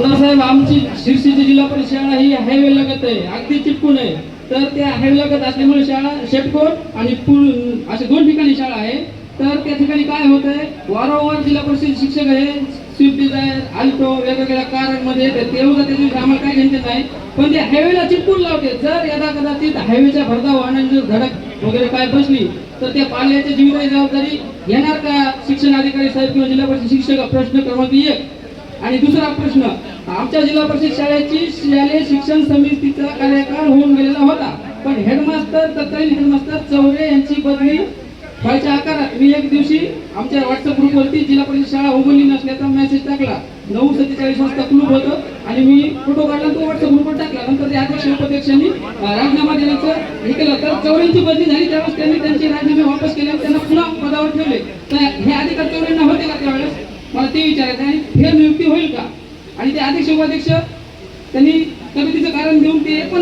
आमदार साहेब, आमची शिरसीची जिल्हा परिषद शाळा ही हायवे लगत आहे, अगदी चिटकून आहे. तर त्या हायवे लगत असल्यामुळे शाळा शेटकोट आणि पूल असे दोन ठिकाणी शाळा आहे. तर त्या ठिकाणी काय होत आहे, वारंवार जिल्हा परिषद शिक्षक हे स्विफ्ट डिझायर आल्टो वेगवेगळ्या कारमध्ये तेवढं त्याची आम्हाला काय घेण्यात नाही, पण ते हायवेला चिटकून लावते. जर यदा कदाचित हायवेच्या भरधाव वाहनांची जर धडक वगैरे काय बसली तर त्या पाल्याच्या जीविताची जबाबदारी घेणार का शिक्षण अधिकारी साहेब किंवा जिल्हा परिषद शिक्षक? प्रश्न क्रमांक 1. आणि दुसरा प्रश्न, आमच्या जिल्हा परिषद शाळेची शालेय शिक्षण समितीचा कार्यकाळ होऊन गेलेला होता, पण हेडमास्टर तत्कालीन हेडमास्टर चौरे यांची बदली व्हायच्या आकारात मी एक दिवशी आमच्या व्हॉट्सअप ग्रुपवरती जिल्हा परिषद शाळा उघडली नसल्याचा मेसेज टाकला. 9:47 वाजता क्लूब होतं आणि मी फोटो काढला, तो व्हॉट्सअप ग्रुपवर टाकला. नंतर त्या अध्यक्ष उपाध्यक्षांनी राजीनामा देण्याचं हे केलं. तर चौरेंची बदली झाली, त्यावेळेस त्यांनी त्यांचे राजीनामे वापस केले, त्यांना पुन्हा पदावर ठेवले. तर हे अधिकार चौरेंना होते का त्यावेळेस? मला ते विचारायचं आहे. फेर नियुक्ती होईल का? आणि ते अध्यक्ष उपाध्यक्ष त्यांनी समितीचं कारण देऊन ते पण